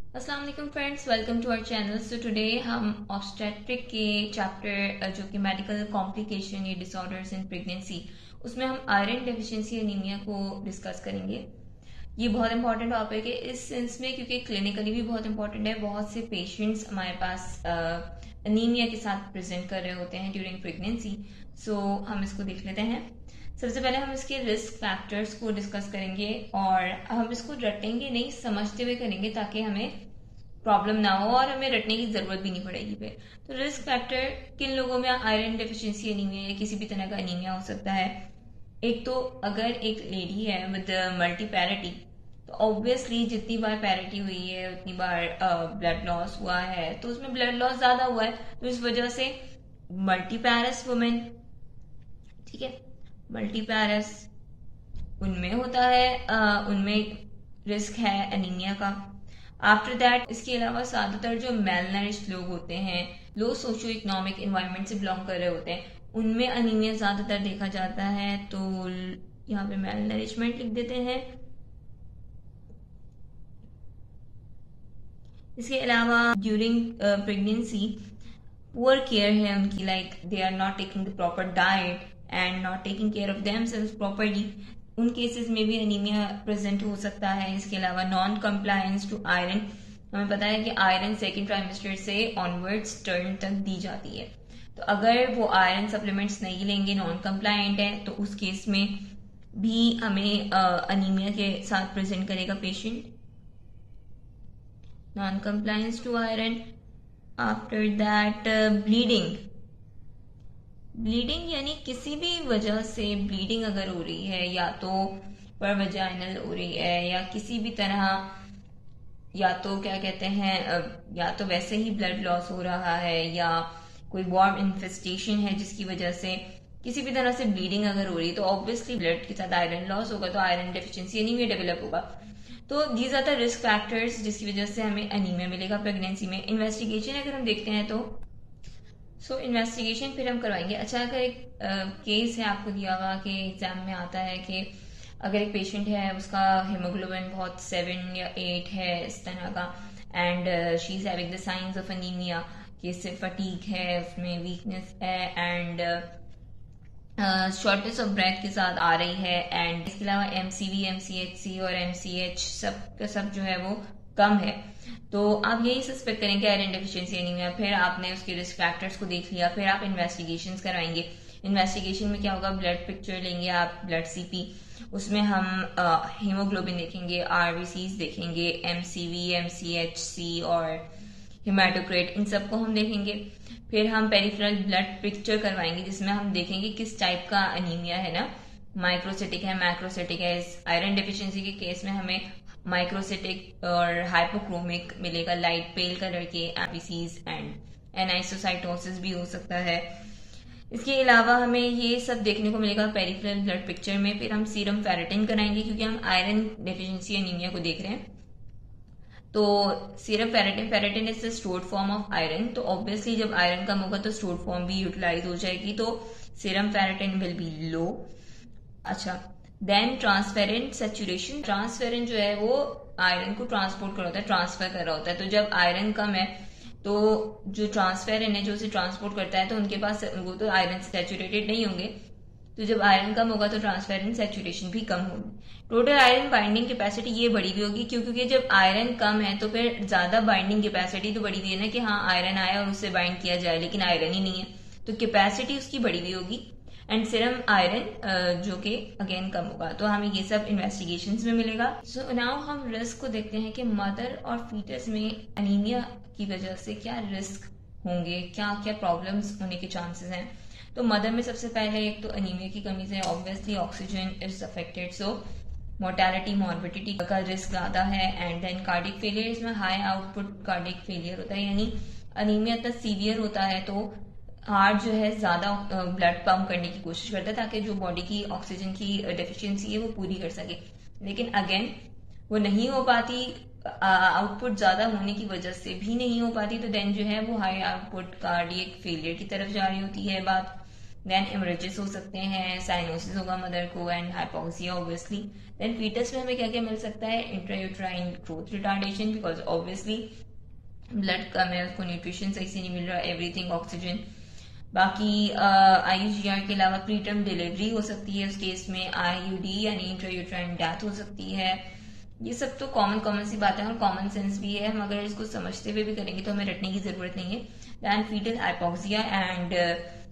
अस्सलाम वालेकुम friends, welcome to our channel. So today हम ऑब्स्टेट्रिक के चैप्टर जो कि मेडिकल कॉम्प्लिकेशन या डिसऑर्डर्स इन प्रेगनेंसी, उसमें हम आयरन डेफिशिएंसी एनीमिया को डिस्कस करेंगे। ये बहुत इंपॉर्टेंट टॉपिक है इस सेंस में क्योंकि क्लिनिकली भी बहुत इंपॉर्टेंट है। बहुत से पेशेंट्स हमारे पास एनीमिया के साथ प्रेजेंट कर रहे होते हैं ड्यूरिंग प्रेगनेंसी। सो हम इसको देख लेते हैं। सबसे पहले हम इसके रिस्क फैक्टर्स को डिस्कस करेंगे और हम इसको रटेंगे नहीं, समझते हुए करेंगे ताकि हमें प्रॉब्लम ना हो और हमें रटने की जरूरत भी नहीं पड़ेगी पे। तो रिस्क फैक्टर किन लोगों में आयरन डेफिशिएंसी एनीमिया या किसी भी तरह का एनीमिया हो सकता है। एक तो अगर एक लेडी है विद मल्टी पैरिटी, तो ऑब्वियसली जितनी बार पैरिटी हुई है उतनी बार ब्लड लॉस हुआ है, तो उसमें ब्लड लॉस ज्यादा हुआ है, तो इस वजह से मल्टी पैरस वुमेन, ठीक है, मल्टी पैरस उनमें होता है, उनमें रिस्क है एनीमिया का। आफ्टर दैट इसके अलावा ज्यादातर जो मेल नरिश्ड लोग होते हैं, लो सोशियो इकोनॉमिक इन्वायरमेंट से बिलोंग कर रहे होते हैं, उनमें अनीमिया ज्यादातर देखा जाता है। तो यहाँ पे मेल नरिशमेंट लिख देते हैं। इसके अलावा ड्यूरिंग प्रेगनेंसी पुअर केयर है उनकी, like they are not taking the proper diet and not taking care of themselves properly, उन केसेस में भी एनीमिया प्रेजेंट हो सकता है। इसके अलावा नॉन कंप्लायंस टू आयरन, हमें पता है कि आयरन सेकेंड ट्राइमेस्टर से ऑनवर्ड्स टर्न तक दी जाती है, तो अगर वो आयरन सप्लीमेंट्स नहीं लेंगे, नॉन कंप्लायंट है, तो उस केस में भी हमें अनीमिया के साथ प्रेजेंट करेगा patient. Non compliance to iron. After that bleeding. Bleeding यानी किसी भी वजह से ब्लीडिंग अगर हो रही है, या तो पर वजाइनल हो रही है या किसी भी तरह, या तो क्या कहते हैं, या तो वैसे ही ब्लड लॉस हो रहा है या कोई वॉर्म इन्फेस्टेशन है जिसकी वजह से किसी भी तरह से ब्लीडिंग अगर हो रही है, तो ऑब्वियसली ब्लड के साथ आयरन लॉस होगा, तो आयरन डेफिशिएंसी एनीमिया डेवलप होगा। तो these are the risk factors जिसकी वजह से हमें एनीमिया मिलेगा प्रेगनेंसी में। इन्वेस्टिगेशन अगर हम देखते हैं तो इन्वेस्टिगेशन फिर हम करवाएंगे। अच्छा, अगर एक केस है आपको दिया हुआ कि एग्जाम में आता है कि अगर एक पेशेंट है, उसका हीमोग्लोबिन बहुत 7 या 8 है इस तरह का, and she is having the science of anaemia, कि इससे फटीग है, उसमें वीकनेस है एंड शॉर्टनेस ऑफ ब्रेथ के साथ आ रही है, एंड इसके अलावा एमसीवी, एमसीएचसी और एमसीएच सब का सब जो है वो कम है, तो आप यही सस्पेक्ट करेंगे आयरन डेफिशिएंसी एनीमिया। फिर आपने उसके रिस्क फैक्टर्स को देख लिया, फिर आप इन्वेस्टिगेशन कराएंगे। इन्वेस्टिगेशन में क्या होगा, ब्लड पिक्चर लेंगे आप, ब्लड सीपी, उसमें हम हीमोग्लोबिन देखेंगे, आरबीसीज देखेंगे, एमसीवी, एमसीएचसी और हिमाटोक्रेट, इन सबको हम देखेंगे। फिर हम पेरिफेरल ब्लड पिक्चर करवाएंगे जिसमें हम देखेंगे किस टाइप का अनीमिया है ना, माइक्रोसिटिक है, मैक्रोसिटिक है। इस आयरन डेफिशिएंसी के केस में हमें माइक्रोसिटिक और हाइपोक्रोमिक मिलेगा, लाइट पेल कलर के आरबीसीज, एंड एनाइसोसाइटोसिस भी हो सकता है। इसके अलावा हमें ये सब देखने को मिलेगा पेरिफेरल ब्लड पिक्चर में। फिर हम सीरम फेरेटिन कराएंगे क्योंकि हम आयरन डेफिशिएंसी एनीमिया को देख रहे हैं, तो serum ferritin is the stored form of iron, तो ऑब्वियसली जब आयरन कम होगा तो स्टोर्ड फॉर्म भी यूटिलाइज हो जाएगी, तो सीरम फेरेटिन विल बी लो। अच्छा, देन ट्रांसफेरेंट सेचुरेशन। ट्रांसफेरेंट जो है वो आयरन को ट्रांसपोर्ट कर रहा होता है, ट्रांसफर कर रहा होता है, तो जब आयरन कम है तो जो ट्रांसफेरेंट है जो उसे ट्रांसपोर्ट करता है, तो उनके पास वो तो आयरन से सेचुरेटेड नहीं होंगे, तो जब आयरन कम होगा तो ट्रांसफेरेंट सेचुरेशन भी कम होगी। टोटल आयरन बाइंडिंग कैपेसिटी ये बढ़ी हुई होगी, क्योंकि जब आयरन कम है तो फिर ज्यादा बाइंडिंग कैपेसिटी तो बढ़ी हुई है ना, कि हाँ आयरन आया और उससे बाइंड किया जाए, लेकिन आयरन ही नहीं है, तो कैपेसिटी उसकी बढ़ी हुई होगी। एंड सीरम आयरन जो कि अगेन कम होगा, तो हमें ये सब इन्वेस्टिगेशन में मिलेगा। सो नाउ हम रिस्क को देखते हैं कि मदर और फीटस में एनीमिया की वजह से क्या रिस्क होंगे, क्या क्या प्रॉब्लम्स होने के चांसेस हैं। तो मदर में सबसे पहले एक तो एनीमिया की कमी से obviously oxygen is affected, so mortality morbidity का रिस्क ज्यादा है। एंड देन कार्डिक फेलियर, इसमें हाई आउटपुट कार्डिक फेलियर होता है, यानी अनीमिया इतना सीवियर होता है तो हार्ट जो है ज्यादा ब्लड पंप करने की कोशिश करता है ताकि जो बॉडी की ऑक्सीजन की डेफिशिएंसी है वो पूरी कर सके, लेकिन अगेन वो नहीं हो पाती, आउटपुट ज्यादा होने की वजह से भी नहीं हो पाती, तो देन जो है वो हाई आउटपुट कार्डियक फेलियर की तरफ जा रही होती है बात। देन इमरेजेस हो सकते हैं, साइनोसिस होगा मदर को and hypoxia obviously. Then foetus में हमें क्या क्या मिल सकता है, intrauterine growth retardation, because obviously blood कम है, उसको न्यूट्रिशन सही से नहीं मिल रहा, एवरीथिंग ऑक्सीजन। बाकी IUGR के अलावा प्रीटर्म डिलीवरी हो सकती है, उस केस में IUD यानी इंट्रायूट्राइन डेथ हो सकती है। ये सब तो कॉमन सी बातें हैं और कॉमन सेंस भी है, हम अगर इसको समझते हुए भी करेंगे तो हमें रटने की जरूरत नहीं है। Then foetal hypoxia and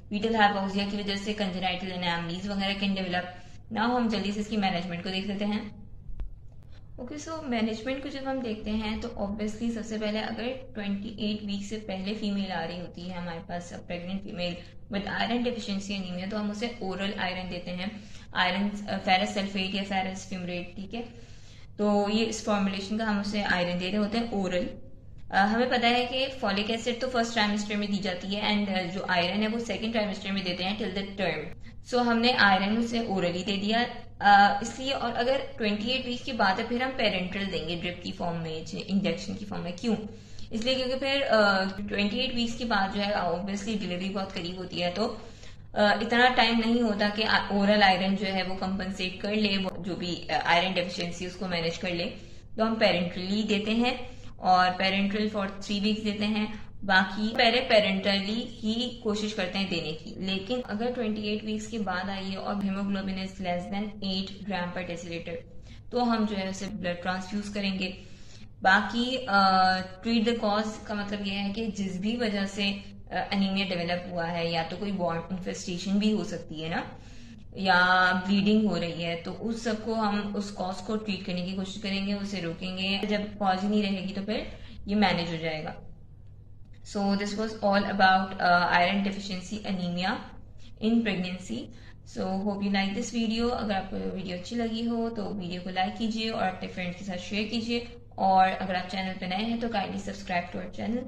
foetal hypoxia की वजह से कंजेनाइटल एनामलीज वगैरह कैन डेवलप। नाउ हम जल्दी से इसकी मैनेजमेंट को देख लेते हैं। ओके, सो मैनेजमेंट को जब हम देखते हैं तो ऑब्वियसली सबसे पहले अगर 28 वीक से पहले फीमेल आ रही होती है हमारे पास, pregnant female with iron deficiency anaemia, तो हम उसे ओरल आयरन देते हैं, आयरन फेरस सल्फेट या फेरस फ्यूमरेट, ठीक है। तो ये इस फॉर्मुलेशन का हम उसे आयरन दे रहे होते हैं ओरल। हमें पता है कि फॉलिक एसिड तो फर्स्ट ट्राइमेस्टर में दी जाती है एंड जो आयरन है वो सेकंड ट्राइमेस्टर में देते हैं टिल द टर्म। सो हमने आयरन उसे ओरली दे दिया इसलिए। और अगर 28 वीक के बाद है फिर हम पेरेंटल देंगे ड्रिप की फॉर्म में, इंजेक्शन की फॉर्म में। क्यों? इसलिए क्योंकि फिर 28 वीक्स के बाद जो है ऑब्वियसली डिलीवरी बहुत करीब होती है, तो इतना टाइम नहीं होता कि ओरल आयरन जो है वो कंपनसेट कर ले, जो भी आयरन डेफिशिएंसी उसको मैनेज कर ले। तो हम पेरेंटली देते हैं और पेरेंटल फॉर 3 वीक्स देते हैं, बाकी पहले पेरेंटली ही कोशिश करते हैं देने की। लेकिन अगर 28 वीक्स के बाद आई है और हीमोग्लोबिन इज लेस देन 8 ग्राम पर डेसीलीटर, तो हम जो है उसे ब्लड ट्रांसफ्यूज करेंगे। बाकी ट्रीट द कॉज का मतलब यह है कि जिस भी वजह से एनीमिया डेवलप हुआ है, या तो कोई बॉन्ड इन्फेस्टेशन भी हो सकती है ना, या ब्लीडिंग हो रही है, तो उस सबको हम उस कॉज को ट्रीट करने की कोशिश करेंगे, उसे रोकेंगे। जब कॉज ही नहीं रहेगी तो फिर ये मैनेज हो जाएगा। So this was all about iron deficiency anaemia in pregnancy. So hope you like this video. अगर आपको वीडियो अच्छी लगी हो तो वीडियो को लाइक कीजिए और अपने फ्रेंड्स के साथ शेयर कीजिए, और अगर आप चैनल पर नए हैं तो kindly subscribe to our channel.